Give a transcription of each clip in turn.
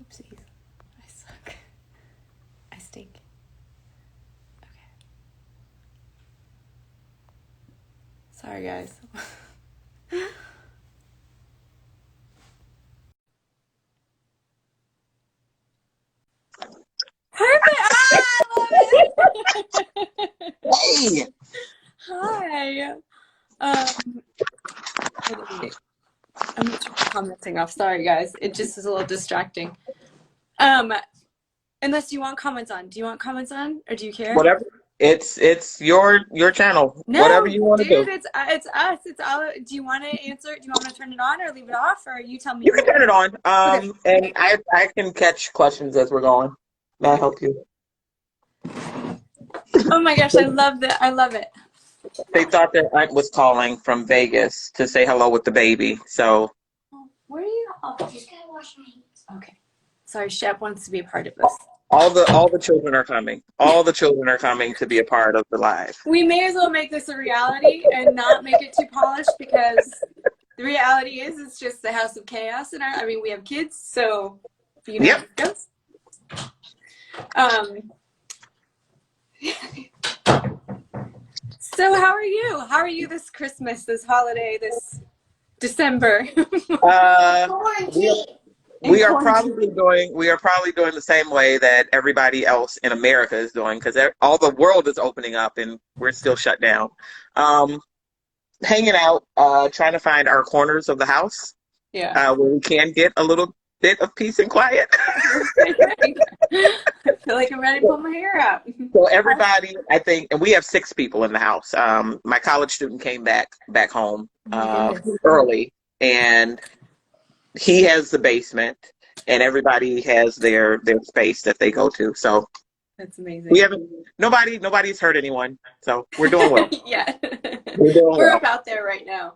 Oopsies. I suck. I stink. Okay. Sorry, guys. Perfect. Ah, I love it. Hey, Hi. Wait. I'm gonna turn the commenting off. Sorry, guys. It just is a little distracting. Um, unless you want comments on. Do you want comments on, or do you care? whatever. It's your channel. Whatever No, you want to dude. do. It's us. It's all. Do you want to answer? Do you want me to turn it on or leave it off, or you tell You me? can turn it on. Okay. And I can catch questions as we're going. May I Okay. help you? Oh my gosh, I love that. I love it. They thought their aunt was calling from Vegas to say hello with the baby. So Where are you? Oh, just gotta wash my hands. Okay. Sorry, Shep wants to be a part of this. all the children are coming. All the children are coming to be a part of the live. We may as well make this a reality and not make it too polished because the reality is it's just the house of chaos. And I mean, we have kids, so you know how Yep. it goes. Um, so how are you? How are you this Christmas, this holiday, this December? Uh, we are, In we are quarantine. probably doing the same way that everybody else in America is doing because all the world is opening up and we're still shut down. Um, Hanging out, trying to find our corners of the house Yeah. where we can get a little bit of peace and quiet. I feel like I'm ready to pull my hair out. So everybody, I think, and we have 6 people in the house. My college student came back home Oh my goodness. early, and he has the basement, and everybody has their space that they go to. So That's we amazing. haven't nobody's hurt anyone. So we're doing well. Yeah. We're doing We're well. about there right now,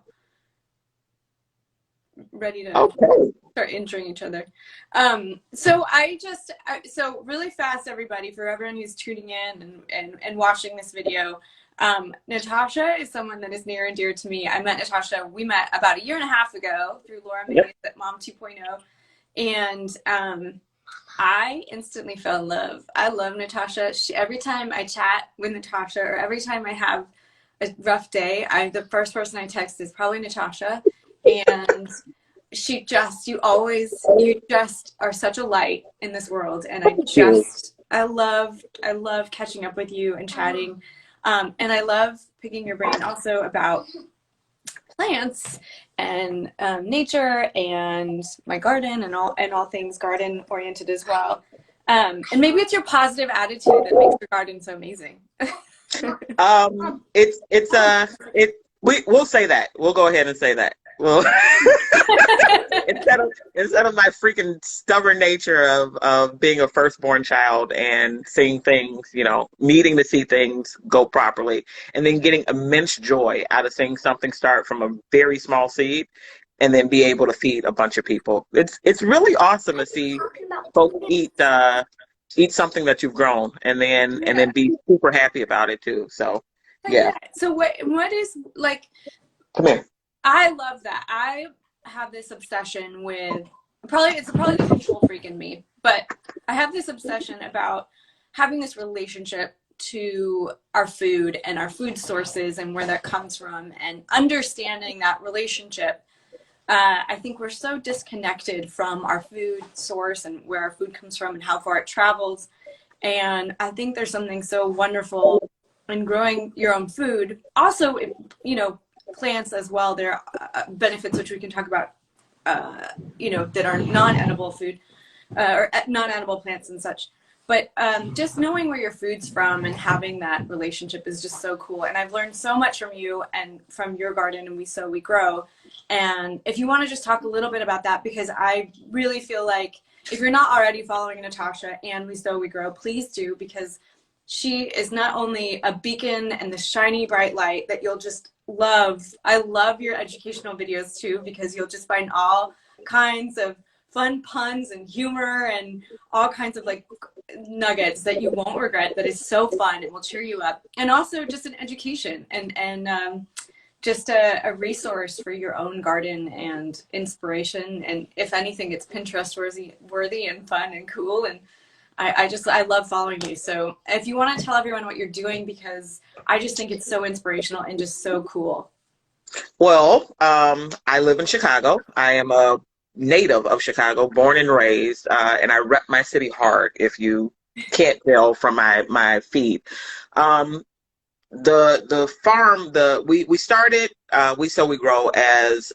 ready to Okay. start injuring each other. So really fast, everybody, for everyone who's tuning in and watching this video, Natasha is someone that is near and dear to me. I met Natasha, we met about a year and a half ago through Laura Yep. May's at Mom 2.0. And I instantly fell in love. I love Natasha. Every time I chat with Natasha or every time I have a rough day, the first person I text is probably Natasha. And you just are such a light in this world. And Thank you. I love catching up with you and chatting. And I love picking your brain also about plants and nature and my garden and all things garden oriented as well. And maybe it's your positive attitude that makes your garden so amazing. We'll say that. We'll go ahead and say that. Well, instead of my freaking stubborn nature of being a firstborn child and seeing things, needing to see things go properly, and then getting immense joy out of seeing something start from a very small seed and then be able to feed a bunch of people. It's really awesome to see folks eat something that you've grown and then Yeah. be super happy about it too. So yeah. Yeah. So what is like Come here. I love that. I have this obsession with it's probably the control freak in me, but I have this obsession about having this relationship to our food and our food sources and where that comes from and understanding that relationship. I think we're so disconnected from our food source and where our food comes from and how far it travels. And I think there's something so wonderful in growing your own food. Also, plants as well. There are benefits which we can talk about, that are non-edible food or non-edible plants and such. But just knowing where your food's from and having that relationship is just so cool. And I've learned so much from you and from your garden and We Sow, We Grow. And if you want to just talk a little bit about that, because I really feel like if you're not already following Natasha and We Sow, We Grow, please do, because she is not only a beacon and the shiny bright light that you'll just love. I love your educational videos too, because you'll just find all kinds of fun puns and humor and all kinds of like nuggets that you won't regret, that is so fun and will cheer you up. And also just an education and just a resource for your own garden and inspiration. And if anything, it's Pinterest worthy and fun and cool. And I love following you. So if you want to tell everyone what you're doing, because I just think it's so inspirational and just so cool. Well, I live in Chicago. I am a native of Chicago, born and raised, and I rep my city hard, if you can't tell from my feed. Um, the farm, we started We Sow We Grow as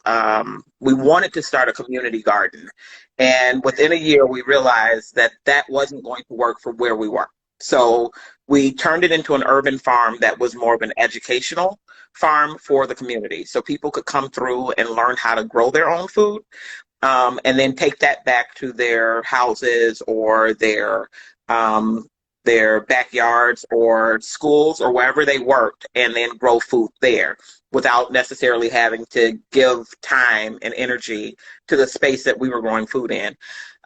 we wanted to start a community garden, and within a year we realized that that wasn't going to work for where we were. So we turned it into an urban farm that was more of an educational farm for the community, so people could come through and learn how to grow their own food, and then take that back to their houses or their backyards or schools or wherever they worked, and then grow food there without necessarily having to give time and energy to the space that we were growing food in.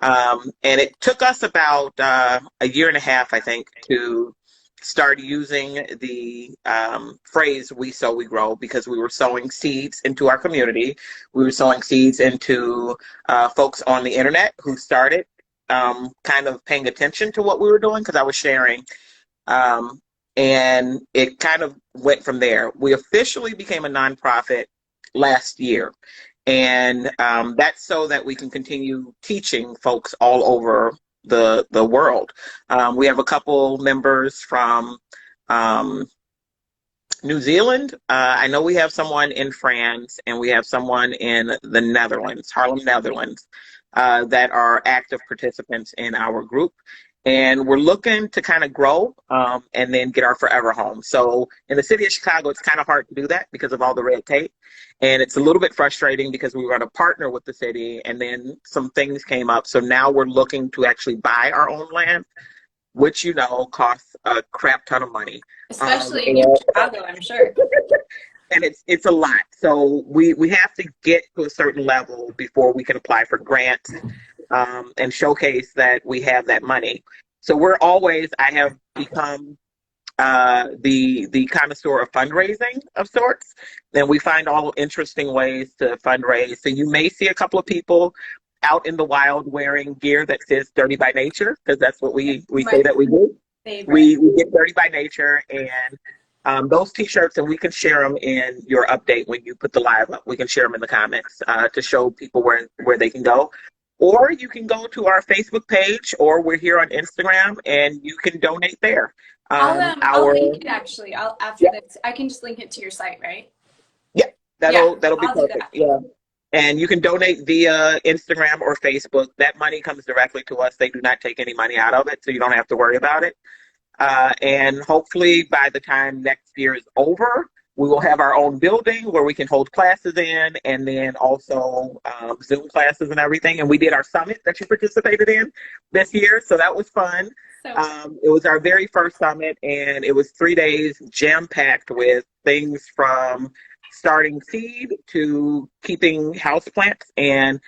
And it took us about a year and a half, I think, to start using the phrase "we sow, we grow," because we were sowing seeds into our community. We were sowing seeds into folks on the internet who started kind of paying attention to what we were doing, because I was sharing. Um, and it kind of went from there. We officially became a nonprofit last year. And that's so that we can continue teaching folks all over the world. We have a couple members from um, New Zealand. I know we have someone in France, and we have someone in the Netherlands, Harlem, Netherlands, that are active participants in our group. And we're looking to kind of grow and then get our forever home. So in the city of Chicago, it's kind of hard to do that because of all the red tape. And it's a little bit frustrating because we were going to partner with the city, and then some things came up. So now we're looking to actually buy our own land, which, costs a crap ton of money. Especially in And Chicago, I'm sure. and it's a lot. So we have to get to a certain level before we can apply for grants, and showcase that we have that money. So I have become the connoisseur of fundraising of sorts. Then we find all interesting ways to fundraise. So you may see a couple of people out in the wild wearing gear that says "Dirty by Nature," because that's what we say that we do. We get dirty by nature, and those T-shirts, and we can share them in your update when you put the live up. We can share them in the comments to show people where they can go. Or you can go to our Facebook page, or we're here on Instagram, and you can donate there. I'll link it actually. After Yeah, this, I can just link it to your site, right? yeah, Yeah, that'll be I'll do perfect. that. Yeah. And you can donate via Instagram or Facebook. That money comes directly to us. They do not take any money out of it, so you don't have to worry about it. And hopefully by the time next year is over, we will have our own building where we can hold classes in, and then also Zoom classes and everything. And we did our summit that you participated in this year, so that was fun. So It was our very first summit, and it was 3 days jam-packed with things from starting seed to keeping house plants, and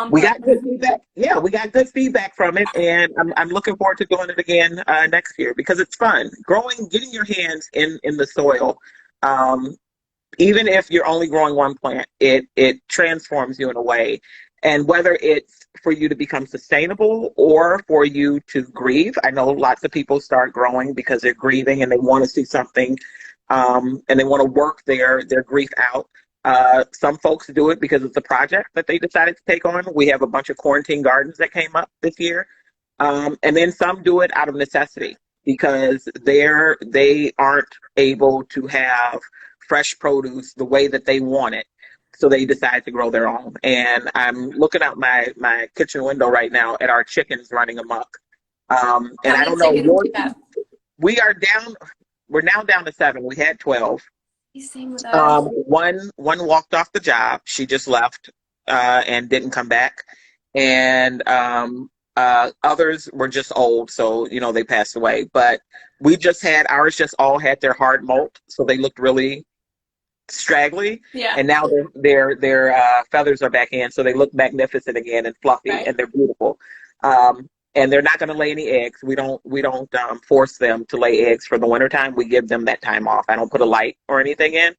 we complex. got good feedback. Yeah, we got good feedback from it, and I'm looking forward to doing it again next year because it's fun. Getting your hands in the soil, um, even if you're only growing one plant, it transforms you in a way. And whether it's for you to become sustainable or for you to grieve, I know lots of people start growing because they're grieving and they want to see something, and they want to work their grief out. Some folks do it because it's a project that they decided to take on. We have a bunch of quarantine gardens that came up this year. And then some do it out of necessity because they aren't able to have fresh produce the way that they want it. So they decide to grow their own. And I'm looking out my kitchen window right now at our chickens running amok. And How I many don't know, chickens do you have? we are down, we're now down to 7. We had 12. Same with us. One walked off the job. She just left and didn't come back. And others were just old, so they passed away. But we just had ours just all had their hard molt, so they looked really straggly. Yeah. And now their feathers are back in, so they look magnificent again and fluffy, Right. and they're beautiful. And they're not going to lay any eggs. We don't force them to lay eggs for the wintertime. We give them that time off. I don't put a light or anything in.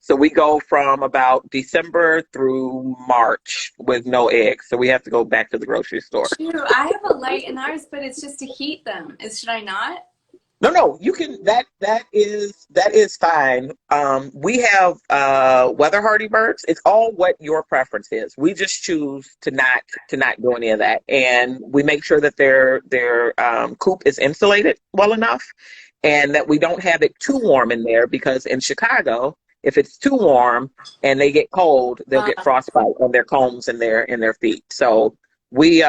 So we go from about December through March with no eggs. So we have to go back to the grocery store. True. I have a light in ours, but it's just to heat them. Should I not? No, no, you can. That is fine. We have weather hardy birds. It's all what your preference is. We just choose to not do any of that, and we make sure that their coop is insulated well enough, and that we don't have it too warm in there because in Chicago, if it's too warm and they get cold, they'll get frostbite on their combs and their feet. So we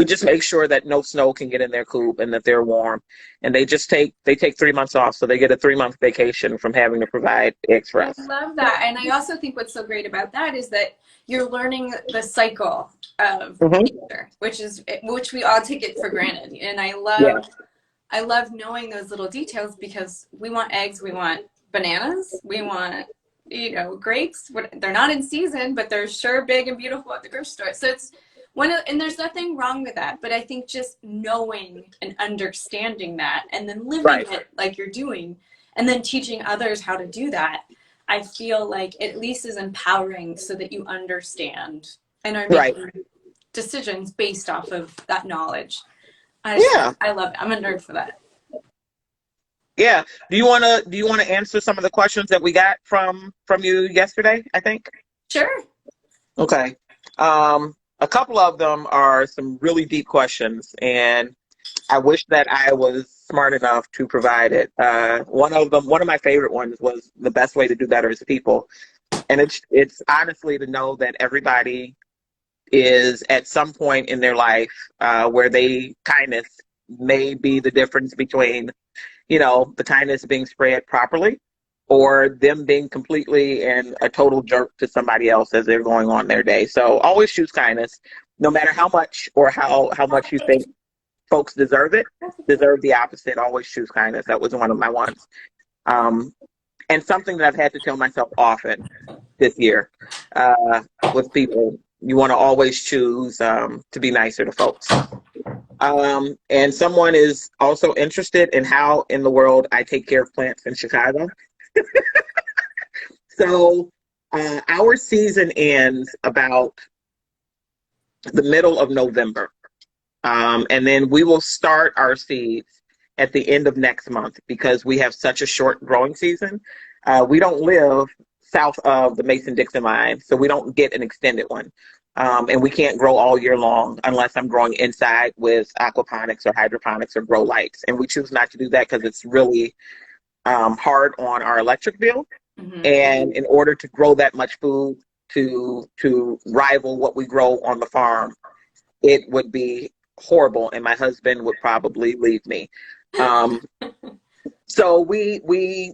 just make sure that no snow can get in their coop and that they're warm. And they take 3 months off, so they get a 3-month vacation from having to provide eggs for us. I love that. And I also think what's so great about that is that you're learning the cycle of nature, which we all take it for granted. And I love knowing those little details because we want eggs, we want bananas, we want grapes. They're not in season, but they're sure big and beautiful at the grocery store. So it's and there's nothing wrong with that, but I think just knowing and understanding that and then living it like you're doing and then teaching others how to do that, I feel like it at least is empowering so that you understand and are making decisions based off of that knowledge. I love it. I'm a nerd for that. Yeah. Do you wanna answer some of the questions that we got from you yesterday, I think? Sure. Okay. A couple of them are some really deep questions, and I wish that I was smart enough to provide it. One of my favorite ones was the best way to do better is people. And it's honestly to know that everybody is at some point in their life where kindness may be the difference between, the kindness being spread properly or them being completely and a total jerk to somebody else as they're going on their day. So always choose kindness, no matter how much or how much you think folks deserve the opposite. Always choose kindness. That was one of my ones. And something that I've had to tell myself often this year with people, you want to always choose to be nicer to folks. And someone is also interested in how in the world I take care of plants in Chicago. So our season ends about the middle of November. And then we will start our seeds at the end of next month because we have such a short growing season. We don't live south of the Mason-Dixon line, so we don't get an extended one. And we can't grow all year long unless I'm growing inside with aquaponics or hydroponics or grow lights. And we choose not to do that because it's really hard on our electric bill. Mm-hmm. And in order to grow that much food to rival what we grow on the farm, it would be horrible, and my husband would probably leave me. So we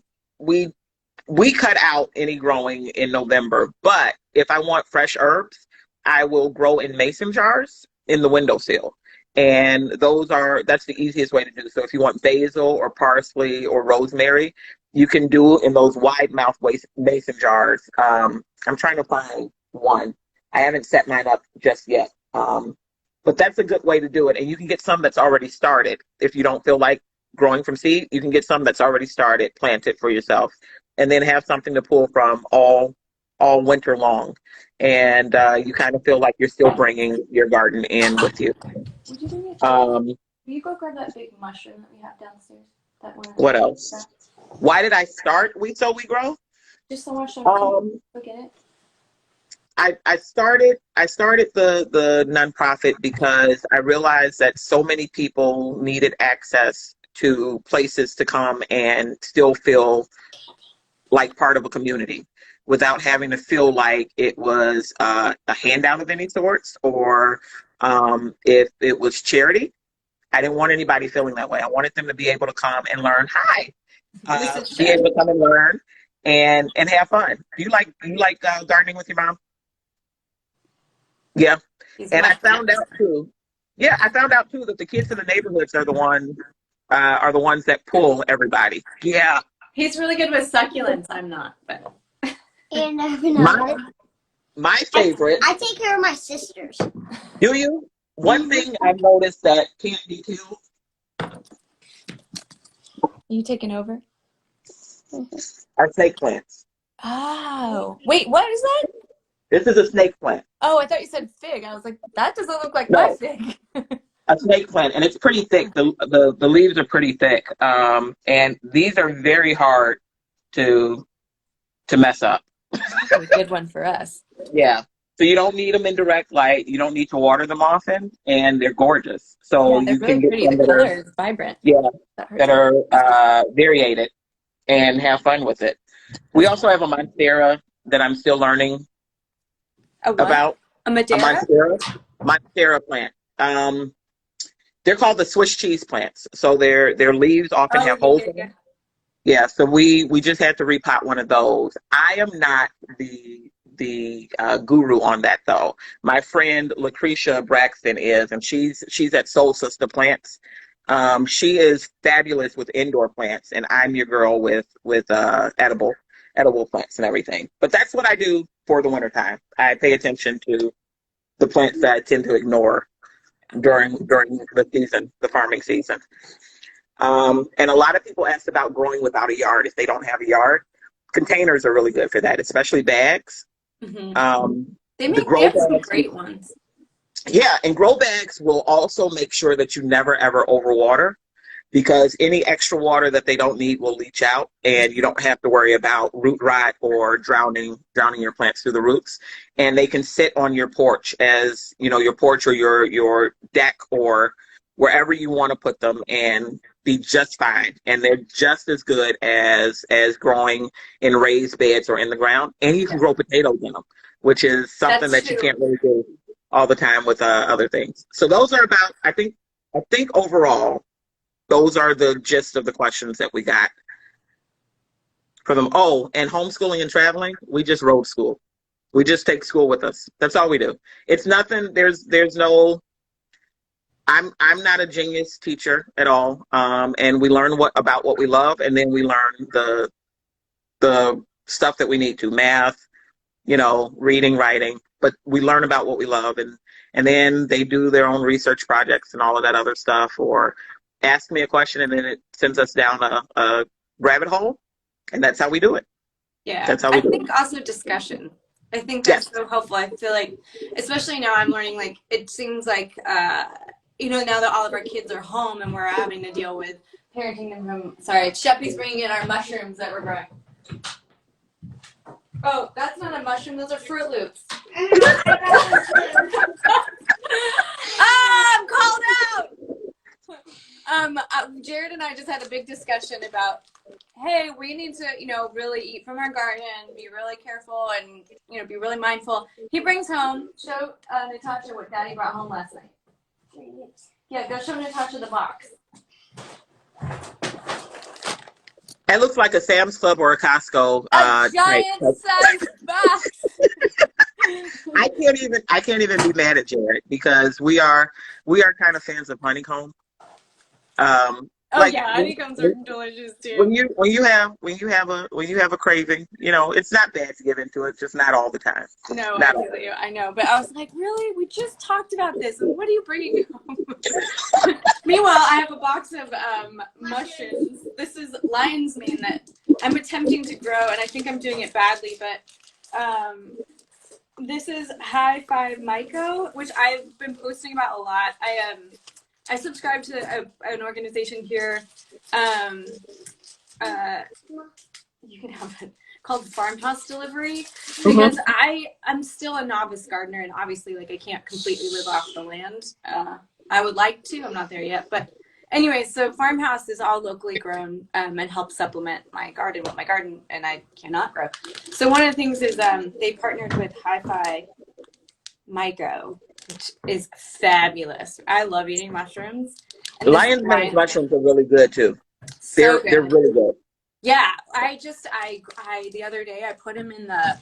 cut out any growing in November. But if I want fresh herbs, I will grow in mason jars in the windowsill. And that's the easiest way to do. So if you want basil or parsley or rosemary, you can do in those wide mouth mason jars. I'm trying to find one. I haven't set mine up just yet. But that's a good way to do it. And you can get some that's already started. If you don't feel like growing from seed, you can get some that's already started, plant it for yourself, and then have something to pull from all winter long. And you kind of feel like you're still bringing your garden in with you. Would you do me a favor? Will you go grab that big mushroom that we have downstairs? That one. What else? Why did I start We Sow We Grow? Just so much. Look at it. I started the nonprofit because I realized that so many people needed access to places to come and still feel like part of a community without having to feel like it was a handout of any sorts or if it was charity. I didn't want anybody feeling that way. I wanted them to be able to come and learn. Hi, be able to come and learn and have fun. You like gardening with your mom? Yeah. And I found out too that the kids in the neighborhoods are the ones that pull everybody. Yeah. He's really good with succulents. I'm not, but and my favorite. I take care of my sisters. Do you? One thing I've noticed that can't be killed. You taking over? Are snake plants. Oh, wait, what is that? This is a snake plant. Oh, I thought you said fig. I was like, that doesn't look like my No, fig. a snake plant, and it's pretty thick. The leaves are pretty thick, and these are very hard to mess up. That's a good one for us. Yeah. So you don't need them in direct light. You don't need to water them often, and they're gorgeous. So Yeah, they're you can really get pretty. The some that color are, is vibrant. yeah, That hurts. that are variated and have fun with it. We also have a monstera that I'm still learning A what? about. A A Madeira? monstera plant. They're called the Swiss cheese plants. So their leaves often Oh, have yeah, holes yeah, in yeah. them. Yeah, so we just had to repot one of those. I am not the guru on that though. My friend Lucretia Braxton is, and she's at Soul Sister Plants. She is fabulous with indoor plants, and I'm your girl with edible plants and everything. But that's what I do for the wintertime. I pay attention to the plants that I tend to ignore during the season, the farming season. And a lot of people ask about growing without a yard if they don't have a yard. Containers are really good for that, especially bags. Hmm. The They grow have some bags, great ones. yeah, and grow bags will also make sure that you never ever overwater because any extra water that they don't need will leach out, and you don't have to worry about root rot or drowning your plants through the roots. And they can sit on your porch as your porch or your deck or wherever you want to put them and be just fine. And they're just as good as growing in raised beds or in the ground. And you can Yeah, grow potatoes in them, which is something that's that you true. can't really do all the time with other things. So those are about, I think overall, those are the gist of the questions that we got for them. Oh, and homeschooling and traveling, we just road school. We just take school with us. That's all we do. It's nothing. There's no. I'm not a genius teacher at all. And we learn what we love, and then we learn the stuff that we need to math, reading, writing. But we learn about what we love, and then they do their own research projects and all of that other stuff, or ask me a question, and then it sends us down a rabbit hole, and that's how we do it. Yeah, That's how we I do think it. also discussion. I think Yes. that's so helpful. I feel like, especially now, I'm learning. Like, it seems like, now that all of our kids are home and we're having to deal with parenting them from. Sorry, Sheppy's bringing in our mushrooms that we're growing. Oh, that's not a mushroom. Those are Fruit Loops. I'm called out. Jared and I just had a big discussion about, hey, we need to, really eat from our garden, be really careful, and be really mindful. He brings home. Show Natasha what Daddy brought home last night. Yeah, go show Natasha the box. It looks like a Sam's Club or a Costco A type. giant size box. I can't even be mad at Jared because we are kind of fans of honeycomb. Oh Like yeah, honeycombs are delicious too. when you have a craving, it's not bad to give into it, just not all the time. No, Not I all. feel you. I know, but I was like, really? We just talked about this, and what are you bringing home? Meanwhile, I have a box of mushrooms. This is lion's mane that I'm attempting to grow, and I think I'm doing it badly, but this is High Five Myco, which I've been posting about a lot. I subscribe to an organization here. You can have it called Farmhouse Delivery because I'm still a novice gardener, and obviously, like, I can't completely live off the land. I would like to. I'm not there yet, but anyway, so Farmhouse is all locally grown and helps supplement my garden with my garden, and I cannot grow. So one of the things is they partnered with Hi-Fi Myco, which is fabulous. I love eating mushrooms. And this Lion's mane lion's mushrooms are really good too. so They're good. really good. Yeah, I the other day I put them in the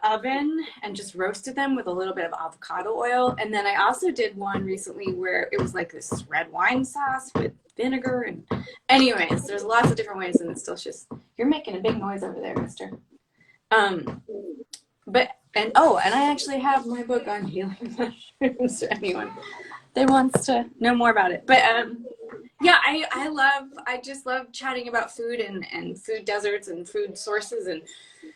oven and just roasted them with a little bit of avocado oil. And then I also did one recently where it was like this red wine sauce with vinegar. And anyways, there's lots of different ways, and it's delicious. You're making a big noise over there, mister. And I actually have my book on healing mushrooms for anyone that wants to know more about it. But Yeah, I just love chatting about food and food deserts and food sources and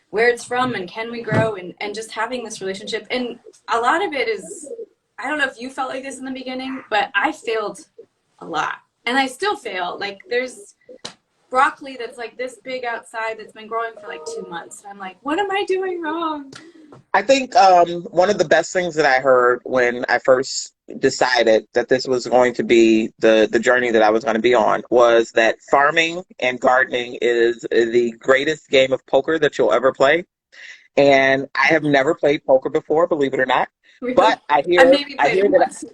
where it's from and can we grow and just having this relationship. And a lot of it is, I don't know if you felt like this in the beginning, but I failed a lot. And I still fail. Like there's broccoli that's like this big outside that's been growing for like 2 months. And I'm like, what am I doing wrong? I think one of the best things that I heard when I first decided that this was going to be the journey that I was going to be on was that farming and gardening is the greatest game of poker that you'll ever play. And I have never played poker before, believe it or not. Really? But I I hear maybe I played hear it that once.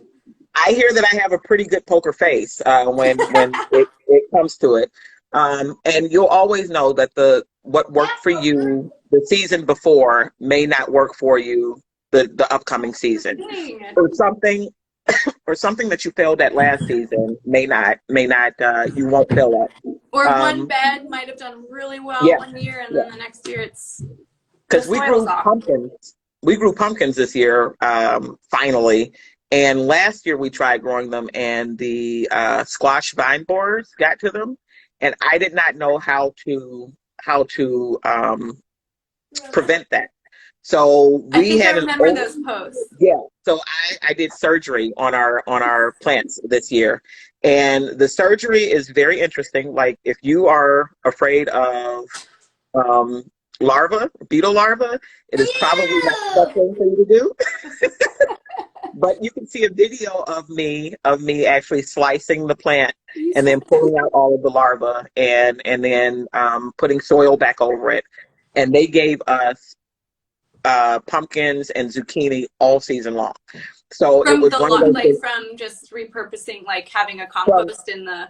I hear that I have a pretty good poker face when it comes to it. And you'll always know that what worked for you the season before may not work for you the upcoming season. Dang. Or something or something that you failed at last season may not you won't fail Or at. one bed might have done really well Yeah, one year and yeah. then the next year it's the Because soil's off. We grew pumpkins this year, finally. And last year we tried growing them, and the squash vine borers got to them, and I did not know how to prevent that. So I we think I had an remember those posts. yeah. So I did surgery on our plants this year, and the surgery is very interesting. Like if you are afraid of um, beetle larvae, it is probably not the best thing for you to do. But you can see a video of me actually slicing the plant and then pulling out all of the larvae and then putting soil back over it. And they gave us pumpkins and zucchini all season long. So it From was the one of those like things from just repurposing, like having a from compost in the.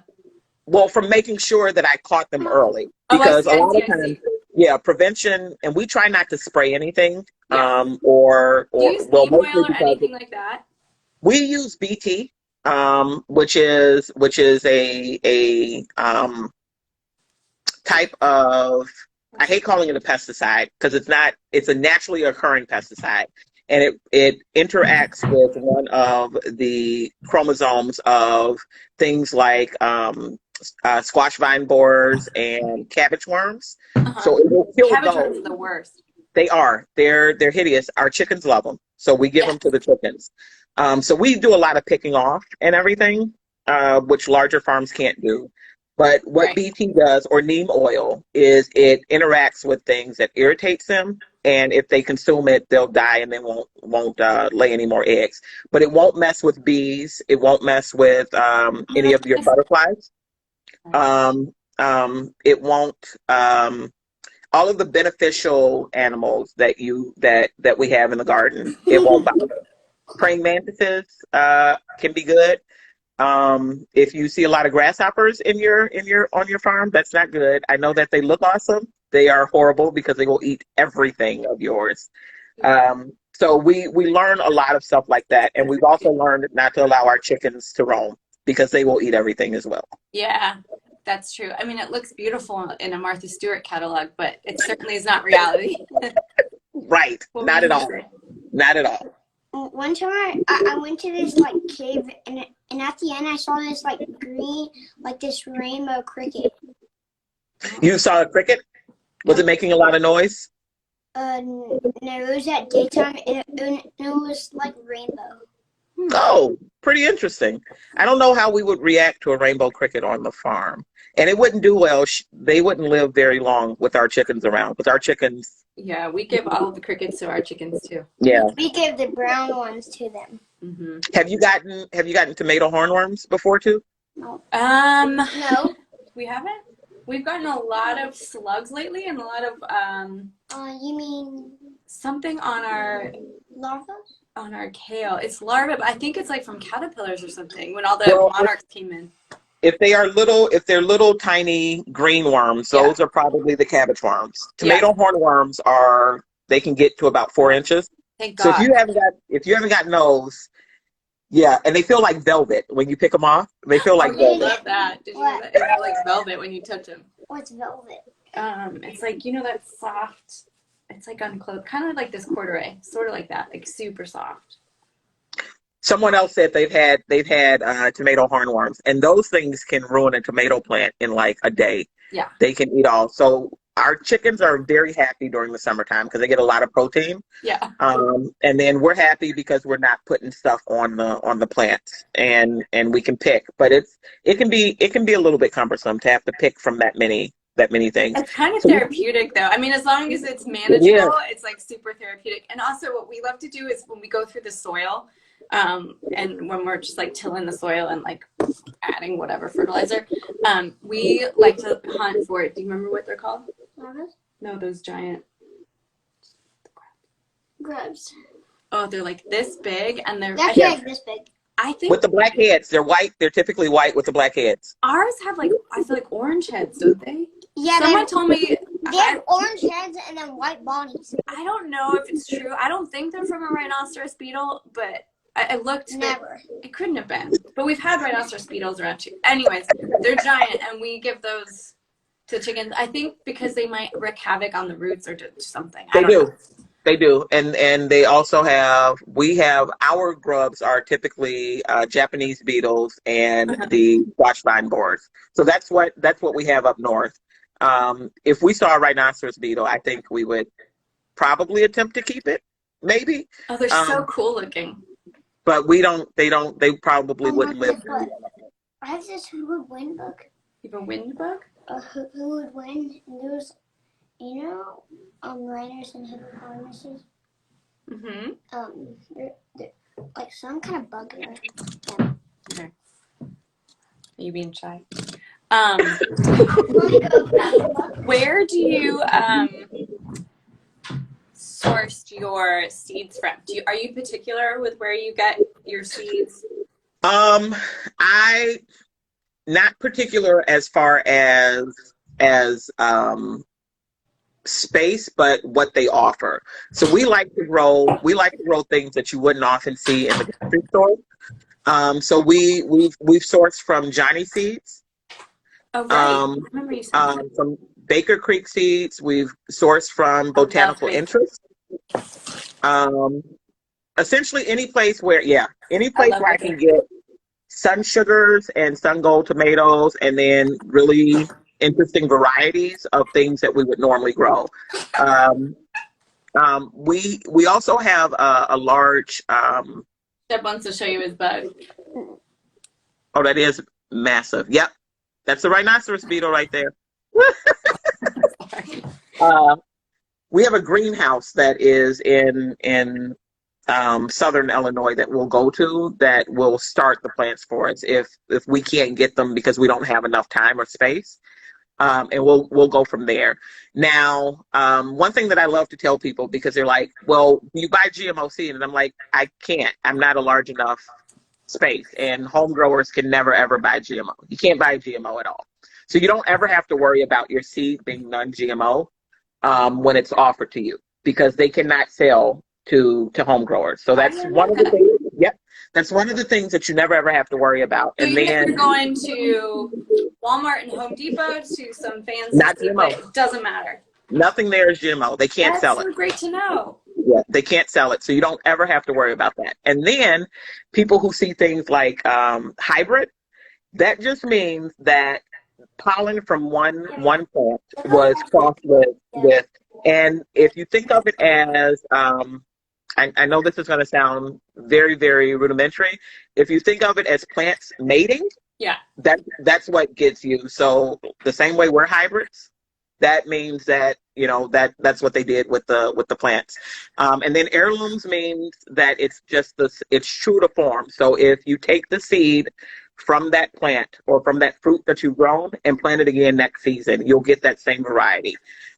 from making sure that I caught them early Oh, I because see, a I lot see, of I times, see. yeah, prevention, and we try not to spray anything, Yeah. Do you or use well, neem mostly oil or because anything like that? we use BT, which is a type of, I hate calling it a pesticide because it's not, it's a naturally occurring pesticide. And it interacts with one of the chromosomes of things like squash vine borers and cabbage worms. Uh-huh. So it will kill Cabbage worms those. are the worst. They are. They're hideous. Our chickens love them. So we give Yeah. them to the chickens. So we do a lot of picking off and everything, which larger farms can't do. But what Right. BT does, or neem oil, is it interacts with things that irritates them, and if they consume it, they'll die and they won't lay any more eggs. But it won't mess with bees. It won't mess with Oh, any that's of your nice. butterflies. It won't. All of the beneficial animals that we have in the garden, it won't bother. Praying mantises can be good. If you see a lot of grasshoppers in your on your farm, that's not good. I know that they look awesome. They are horrible because they will eat everything of yours. So we learn a lot of stuff like that, and we've also learned not to allow our chickens to roam because they will eat everything as well. Yeah, that's true. I mean, it looks beautiful in a Martha Stewart catalog, but it certainly is not reality. Right? What were Not you at gonna all. say? Not at all. One time I went to this like cave and at the end I saw this like green like this rainbow cricket. You saw a cricket? Was it making a lot of noise? No, it was at daytime and it was like rainbow. Oh, pretty interesting. I don't know how we would react to a rainbow cricket on the farm. And it wouldn't do well. They wouldn't live very long with our chickens around. Because our chickens, Yeah, we give all of the crickets to our chickens too. yeah. We gave the brown ones to them. Hmm. Have you gotten tomato hornworms before too? No. No, we haven't. We've gotten a lot of slugs lately, and a lot of You mean something larva? on our kale. It's larvae, but I think it's like from caterpillars or something. When all the Well, monarchs came in. if they're little tiny green worms, Yeah, those are probably the cabbage worms. yeah. Tomato hornworms they can get to about 4 inches. Thank So God. if you haven't gotten those, yeah, and they feel like velvet when you pick them off. They feel Oh, like you velvet. love that. Did you know that? It's like velvet when you touch them. What's velvet? It's like that soft. It's like unclothed, kind of like this corduroy, sort of like that, like super soft. Someone else said they've had tomato hornworms, and those things can ruin a tomato plant in like a day. Yeah. They can eat all. So our chickens are very happy during the summertime because they get a lot of protein. Yeah. And then we're happy because we're not putting stuff on the plants, and we can pick. But it can be a little bit cumbersome to have to pick from that many things. It's kind of therapeutic though. I mean, as long as it's manageable, Yeah. it's like super therapeutic. And also what we love to do is when we go through the soil, and when we're just like tilling the soil and like adding whatever fertilizer, we like to hunt for it. Do you remember what they're called? Llamas? No, those giant Grubs. Oh, they're like this big, and they're They're actually like this big. I think With the black heads, they're white. They're typically white with the black heads. ours have like, I feel like orange heads, don't they? Yeah, Someone told me they have orange heads and then white bodies. I don't know if it's true. I don't think they're from a rhinoceros beetle, but I looked. Never. It couldn't have been. But we've had rhinoceros beetles around too. Anyways, they're giant, and we give those to chickens. I think because they might wreak havoc on the roots or something. They I don't do. know. They do, and they also have. We have our grubs are typically Japanese beetles and the squash vine borers. So that's what we have up north. If we saw a rhinoceros beetle, I think we would probably attempt to keep it, maybe. Oh, they're so cool looking. But we don't. They don't. They probably wouldn't live. I have this who would win book. You have a wind bug? Who would win? And there's, rhinos and hippopotamuses. Mm-hmm. They're like some kind of bug there. Okay. Are you being shy? Where do you source your seeds from? Are you particular with where you get your seeds? I not particular as far as space, but what they offer. So we like to grow things that you wouldn't often see in the grocery store. So we've sourced from Johnny Seeds. Oh, right. I remember you said From Baker Creek Seeds. We've sourced from Botanical Interest. Essentially any place where I can get sun sugars and sun gold tomatoes, and then really interesting varieties of things that we would normally grow. We also have a large. Deb wants to show you his bug. Oh, that is massive. Yep, that's the rhinoceros beetle right there. We have a greenhouse that is in southern Illinois that we'll go to that will start the plants for us if we can't get them because we don't have enough time or space. And we'll go from there. Now, one thing that I love to tell people, because they're like, well, you buy GMO seed, and I'm like, I can't. I'm not a large enough space, and home growers can never ever buy GMO. You can't buy GMO at all. So you don't ever have to worry about your seed being non-GMO when it's offered to you, because they cannot sell to home growers. So that's one of the things. Yep. That's one of the things that you never ever have to worry about. So and even then if you're going to Walmart and Home Depot to some fancy, not GMO. It doesn't matter. Nothing there is GMO. They can't sell it. That's so great to know. Yeah, they can't sell it, so you don't ever have to worry about that. And then people who see things like hybrid, that just means that pollen from one plant was crossed with. And if you think of it as I know this is going to sound very, very rudimentary. If you think of it as plants mating, yeah, that's what gets you. So the same way we're hybrids, that means that that's what they did with the plants. And then heirlooms means that it's true to form. So if you take the seed from that plant or from that fruit that you've grown and plant it again next season, you'll get that same variety.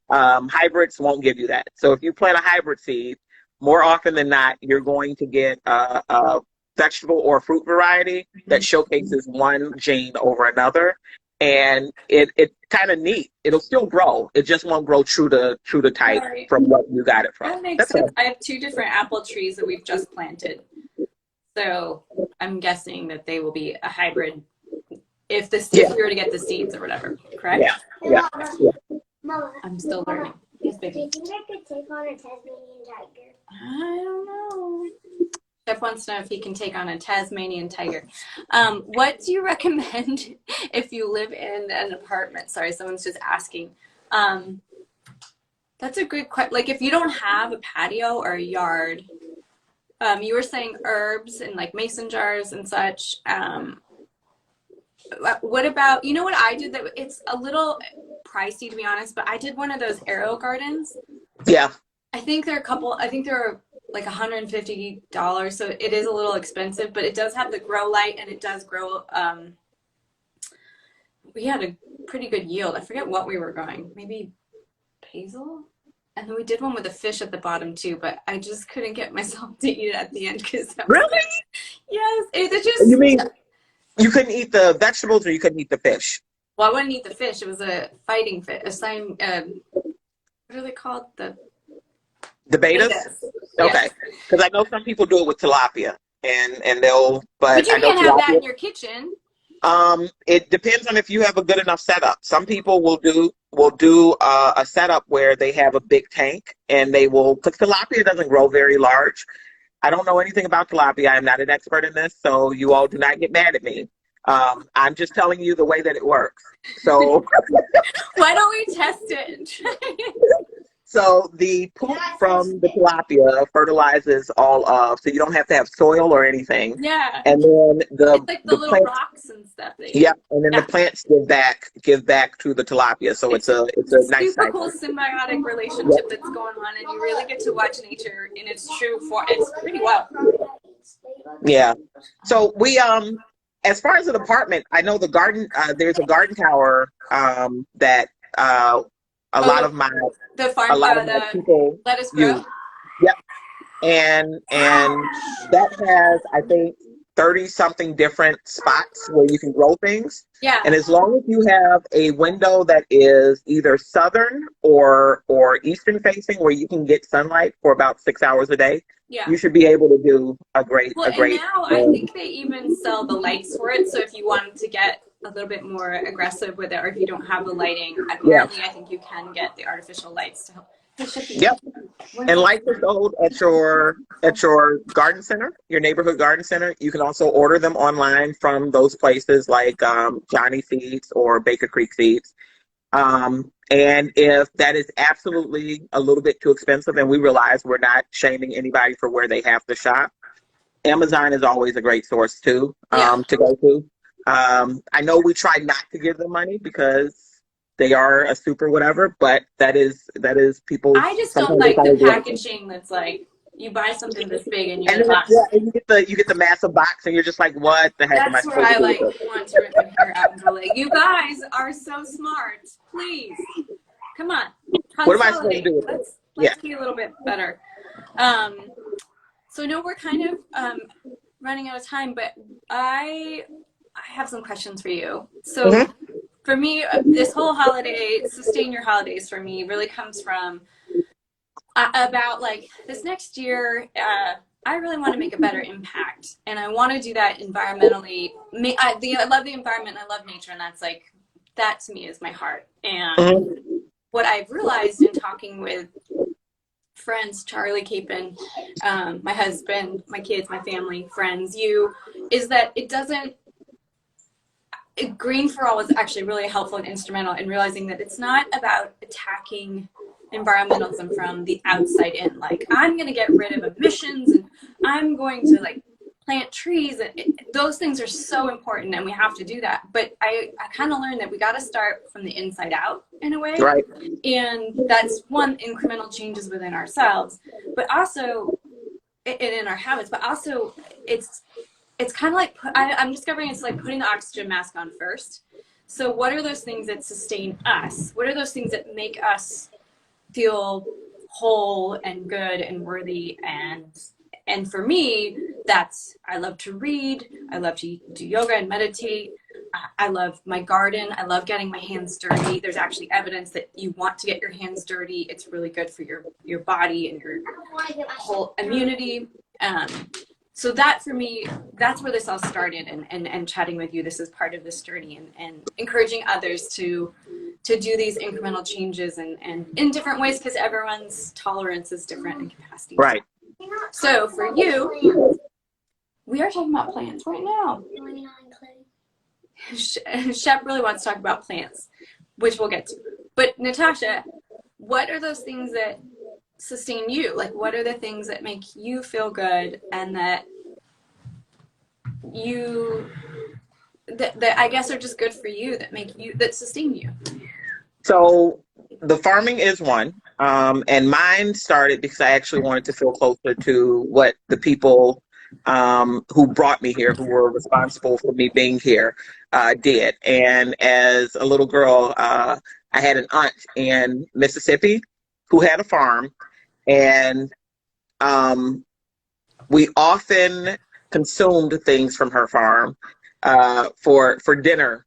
Hybrids won't give you that. So if you plant a hybrid seed, more often than not, you're going to get a vegetable or fruit variety that showcases one gene over another, and it's kind of neat. It'll still grow. It just won't grow true to type from what you got it from. That makes sense. I have 2 different apple trees that we've just planted, so I'm guessing that they will be a hybrid if we were to get the seeds or whatever. Correct? Yeah. Mama, I'm still learning. Yes, do baby. you think I could take on a Tasmanian tiger? I don't know. Jeff wants to know if he can take on a Tasmanian tiger. What do you recommend if you live in an apartment? Sorry, someone's just asking. That's a good question. Like if you don't have a patio or a yard, you were saying herbs and like mason jars and such. What about, you know what I did that it's a little pricey to be honest, but I did one of those arrow gardens. Yeah. I think they're like $150, so it is a little expensive, but it does have the grow light and it does grow. We had a pretty good yield. I forget what we were growing, maybe basil, and then we did one with a fish at the bottom too, but I just couldn't get myself to eat it at the end because Really? Yes, it just. You mean you couldn't eat the vegetables or you couldn't eat the fish? Well, I wouldn't eat the fish. It was a fighting fish. What are they called? The betas? Yes. Okay, because I know some people do it with tilapia, and they'll. But you I know can't have that tilapia, in your kitchen. It depends on if you have a good enough setup. Some people will do a setup where they have a big tank and they will, because tilapia doesn't grow very large. I don't know anything about tilapia. I'm not an expert in this, so you all do not get mad at me. I'm just telling you the way that it works. So why don't we test it? So the poop from the tilapia fertilizes all of, so you don't have to have soil or anything. Yeah. And then it's like the little plants, rocks and stuff. and then the plants give back to the tilapia. So it's a nice super cycle. cool symbiotic relationship that's going on, and you really get to watch nature in its true form. It's pretty wild. Yeah. So we as far as an apartment, I know the garden. There's a garden tower that a lot of my people lettuce grow. use. Yep. And that has, I think, 30 something different spots where you can grow things. Yeah. And as long as you have a window that is either southern or eastern facing where you can get sunlight for about 6 hours a day, you should be able to do a great. And now I think they even sell the lights for it. So if you wanted to get a little bit more aggressive with it, or if you don't have the lighting, apparently I think you can get the artificial lights to help. Yep. And lights are sold at your garden center, your neighborhood garden center. You can also order them online from those places like Johnny Seeds or Baker Creek Seeds. And if that is absolutely a little bit too expensive, and we realize we're not shaming anybody for where they have to shop, Amazon is always a great source too to go to. I know we try not to give them money because they are a super whatever, but that is people. I just don't like the packaging that's like you buy something this big and you get the massive box and you're just like, what the heck am I supposed to do? That's where I want to rip my hair out and go like, you guys are so smart. Please, come on. What am I supposed to do with it? Let's be a little bit better. So no, we're kind of running out of time, but I have some questions for you. So for me, this whole holiday, sustain your holidays for me really comes from about like this next year, I really want to make a better impact, and I want to do that environmentally. I love the environment, I love nature, and that's like, that to me is my heart. And what I've realized in talking with friends, Charlie Capon, my husband, my kids, my family, friends, is that Green for All was actually really helpful and instrumental in realizing that it's not about attacking environmentalism from the outside in. Like, I'm going to get rid of emissions and I'm going to like plant trees. Those things are so important and we have to do that. But I kind of learned that we got to start from the inside out in a way. Right. And that's one, incremental changes within ourselves, but also in our habits, but also it's kind of like, I'm discovering it's like putting the oxygen mask on first. So what are those things that sustain us? What are those things that make us feel whole and good and worthy? And for me, I love to read. I love to do yoga and meditate. I love my garden. I love getting my hands dirty. There's actually evidence that you want to get your hands dirty. It's really good for your body and your whole immunity. So that for me, that's where this all started, and chatting with you, this is part of this journey, and encouraging others to do these incremental changes and in different ways, because everyone's tolerance is different and capacity. Right. So for you, We are talking about plants right now. Shep really wants to talk about plants, which we'll get to. But Natasha, what are those things that sustain you? Like, what are the things that make you feel good and that you that I guess are just good for you, that sustain you? So the farming is one. And mine started because I actually wanted to feel closer to what the people who brought me here, who were responsible for me being here, did. And as a little girl, I had an aunt in Mississippi who had a farm, and we often consumed things from her farm for dinner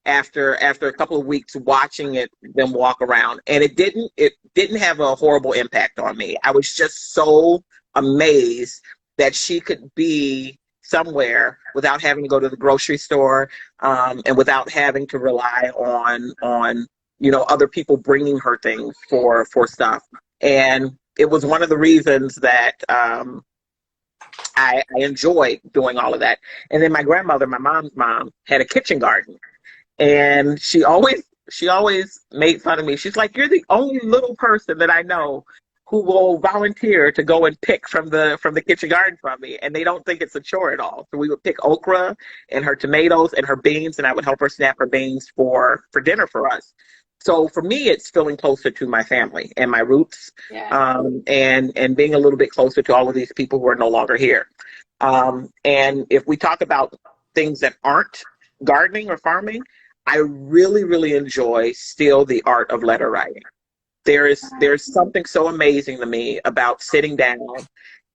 after a couple of weeks watching them walk around, and it didn't have a horrible impact on me. I was just so amazed that she could be somewhere without having to go to the grocery store, and without having to rely on other people bringing her things for stuff. And it was one of the reasons that I enjoyed doing all of that. And then my grandmother, my mom's mom, had a kitchen garden. And she always made fun of me. She's like, "You're the only little person that I know who will volunteer to go and pick from the kitchen garden from me." And they don't think it's a chore at all. So we would pick okra and her tomatoes and her beans, and I would help her snap her beans for dinner for us. So for me, it's feeling closer to my family and my roots, Yeah. and being a little bit closer to all of these people who are no longer here. And if we talk about things that aren't gardening or farming, I really, really enjoy still the art of letter writing. There's something so amazing to me about sitting down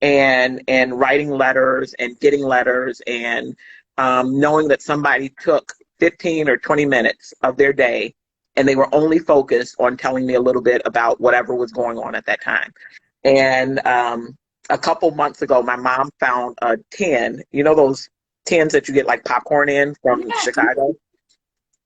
and writing letters and getting letters, and knowing that somebody took 15 or 20 minutes of their day and they were only focused on telling me a little bit about whatever was going on at that time. And a couple months ago, my mom found a tin, those tins that you get like popcorn in from Chicago.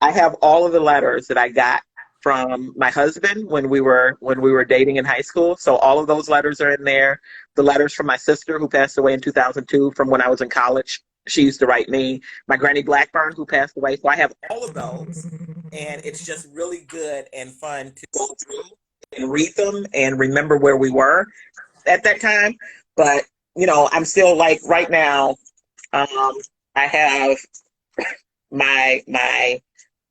I have all of the letters that I got from my husband when we were dating in high school. So all of those letters are in there. The letters from my sister, who passed away in 2002, from when I was in college. She used to write me. My Granny Blackburn, who passed away. So I have all of those. And it's just really good and fun to go through and read them and remember where we were at that time. But, I'm still like right now, I have my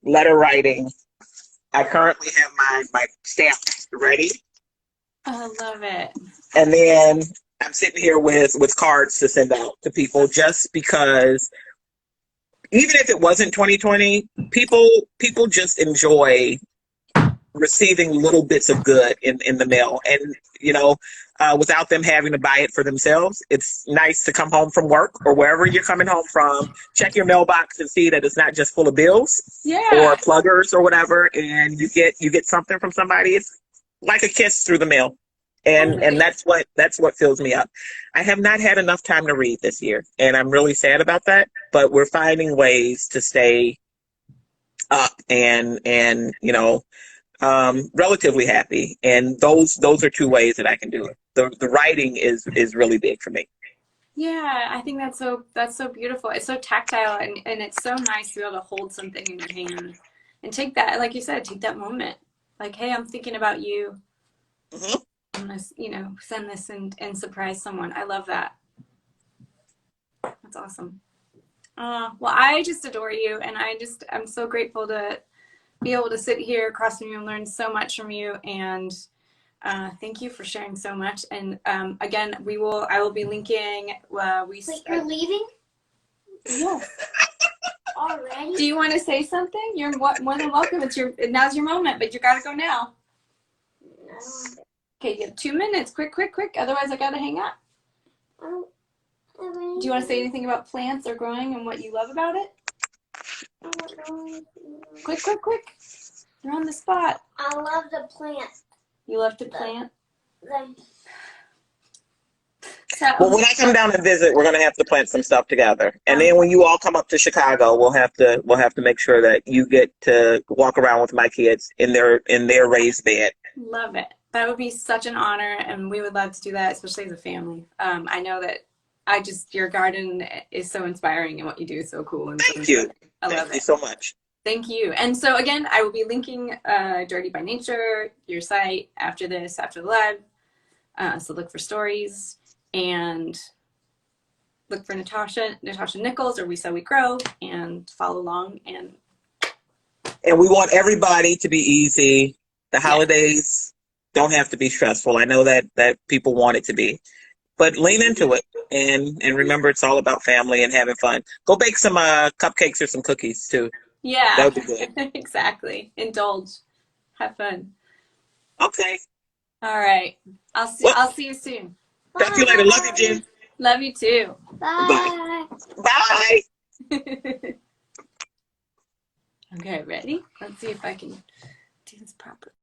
letter writing. I currently have my stamps ready. I love it. And then I'm sitting here with cards to send out to people, just because even if it wasn't 2020, people just enjoy receiving little bits of good in the mail. And, without them having to buy it for themselves, it's nice to come home from work or wherever you're coming home from, check your mailbox and see that it's not just full of bills or pluggers or whatever, and you get something from somebody. It's like a kiss through the mail. And that's what fills me up. I have not had enough time to read this year, and I'm really sad about that, but we're finding ways to stay up and relatively happy. And those are two ways that I can do it. The writing is really big for me. Yeah, I think that's so beautiful. It's so tactile, and it's so nice to be able to hold something in your hand and take that, like you said, take that moment. Like, hey, I'm thinking about you. Mm-hmm. I'm gonna, send this and surprise someone. I love that. That's awesome. Well, I just adore you, and I'm so grateful to be able to sit here across from you and learn so much from you. And thank you for sharing so much. And again, I will be linking. Wait, you're leaving? Yes. Already? Do you want to say something? You're more than welcome. Now's your moment, but you gotta go now. No. Okay, you have 2 minutes. Quick. Otherwise, I gotta hang up. Do you want to say anything about plants or growing and what you love about it? Quick. You're on the spot. I love the plant. You love to plant? Well, when I come down and visit, we're gonna have to plant some stuff together. And then when you all come up to Chicago, we'll have to make sure that you get to walk around with my kids in their raised bed. Love it. That would be such an honor, and we would love to do that, especially as a family. I know that your garden is so inspiring and what you do is so cool and so Thank you. I love Thank you it. so much. Thank you. And so again, I will be linking Dirty by Nature, your site, after this, after the live. So look for stories and look for Natasha Nicholes, or We Sow We Grow, and follow along. And we want everybody to be easy. The holidays don't have to be stressful. I know that people want it to be, but lean into it and remember it's all about family and having fun. Go bake some cupcakes or some cookies too. yeah, That would be good. exactly. Indulge, have fun. Okay. All right. I'll see you soon. Talk to you later. Love you, Jen. Love you too. Bye. Bye. Okay, ready? Let's see if I can do this properly.